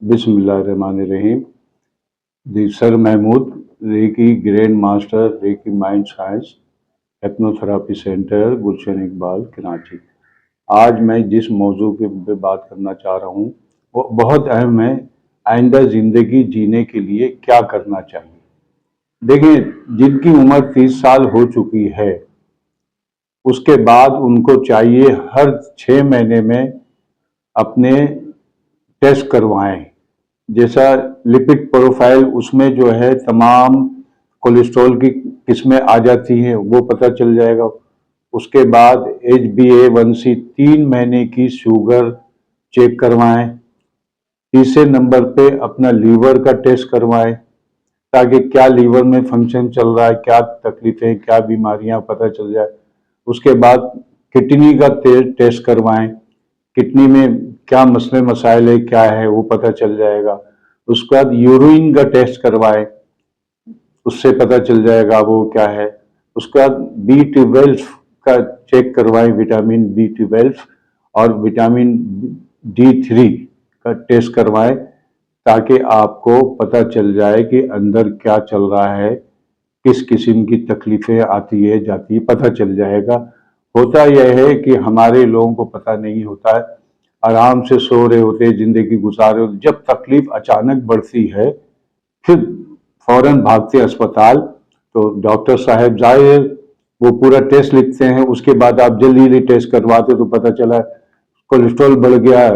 बिस्मिल्लाहिर्रहमानिर्रहीम। जी sir Mahmood, Reiki grand master, Reiki mind science, hypnotherapy centre, Gulshan Iqbal, Karachi. आज मैं जिस मौजू पे बात करना चाह रहा हूँ वो बहुत अहम है। आइंदा ज़िंदगी जीने के लिए क्या करना चाहिए। देखिए, जिनकी उम्र 30 साल हो चुकी है उसके बाद उनको चाहिए हर 6 महीने में अपने टेस्ट करवाएं। जैसा लिपिड प्रोफाइल, उसमें जो है तमाम कोलेस्ट्रॉल की किस्में आ जाती हैं, वो पता चल जाएगा। उसके बाद HbA1c 3 महीने की शुगर चेक करवाएं। तीसरे नंबर पे अपना लीवर का टेस्ट करवाएं, ताकि क्या लीवर में फंक्शन चल रहा है, क्या तकलीफें, क्या बीमारियां पता चल जाए। उसके बाद किडनी का टेस्ट करवाएं, किडनी में क्या मसले मसाइल है, क्या है, वो पता चल जाएगा। उसके बाद यूरिन का टेस्ट करवाएं, उससे पता चल जाएगा वो क्या है। उसके बाद B12 का चेक करवाएं, विटामिन B12 और विटामिन D3 का टेस्ट करवाएं, ताकि आपको पता चल जाए कि अंदर क्या चल रहा है, किस किस्म की तकलीफें आती है जाती है, पता चल जाएगा। होता यह है कि हमारे लोगों को पता नहीं होता है, आराम से सो रहे होते, जिंदगी गुजार रहे होते, जब तकलीफ अचानक बढ़ती है फिर फौरन भागते अस्पताल। तो डॉक्टर साहब जाहिर वो पूरा टेस्ट लिखते हैं, उसके बाद आप जल्दी जल्दी टेस्ट करवाते तो पता चला कोलेस्ट्रॉल बढ़ गया,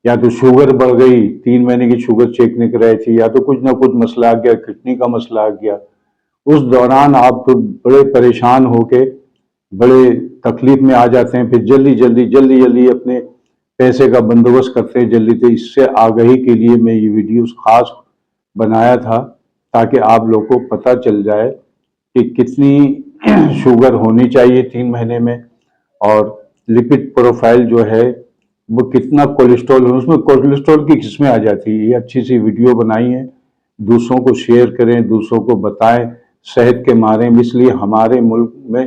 या तो शुगर बढ़ गई, 3 महीने की शुगर चेक नहीं कराई थी, या तो कुछ ना कुछ मसला आ गया, किडनी का मसला आ गया। उस दौरान आप तो बड़े परेशान होके बड़े तकलीफ में आ जाते हैं। फिर जल्दी जल्दी अपने पैसे का बंदोबस्त करते हैं जल्दी। तो इससे आगाही के लिए मैं ये वीडियोस खास बनाया था, ताकि आप लोग को पता चल जाए कि कितनी शुगर होनी चाहिए 3 महीने में, और लिपिड प्रोफाइल जो है वो कितना कोलेस्ट्रॉल है। उसमें कोलेस्ट्रॉल की किस्में आ जाती है। ये अच्छी सी वीडियो बनाई है, दूसरों को शेयर करें, दूसरों को बताएं सेहत के बारे में। इसलिए हमारे मुल्क में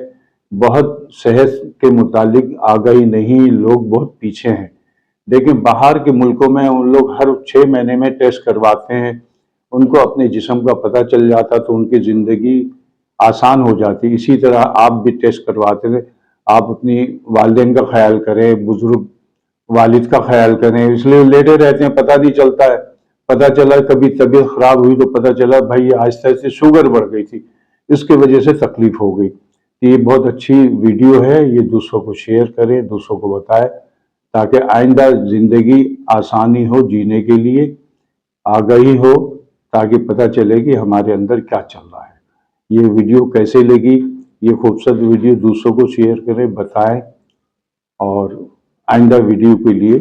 बहुत सेहत के मुतालिक आगाही नहीं, लोग बहुत पीछे हैं। लेकिन बाहर के मुल्कों में उन लोग हर 6 महीने में टेस्ट करवाते हैं, उनको अपने जिस्म का पता चल जाता, तो उनकी ज़िंदगी आसान हो जाती। इसी तरह आप भी टेस्ट करवाते थे। आप अपनी वालिदैन का ख्याल करें, बुजुर्ग वालिद का ख्याल करें, इसलिए लेटे रहते हैं, पता नहीं चलता है। पता चला कभी तबीयत खराब हुई तो पता चला भाई आहिस्ते आहिस्ते शुगर बढ़ गई थी, इसकी वजह से तकलीफ हो गई। ये बहुत अच्छी वीडियो है, ये दूसरों को शेयर करें, दूसरों को बताएं, ताकि आइंदा जिंदगी आसानी हो जीने के लिए, आगाही हो, ताकि पता चले कि हमारे अंदर क्या चल रहा है। ये वीडियो कैसे लगी, ये खूबसूरत वीडियो दूसरों को शेयर करें, बताएं, और आइंदा वीडियो के लिए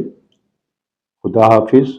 खुदा हाफिज।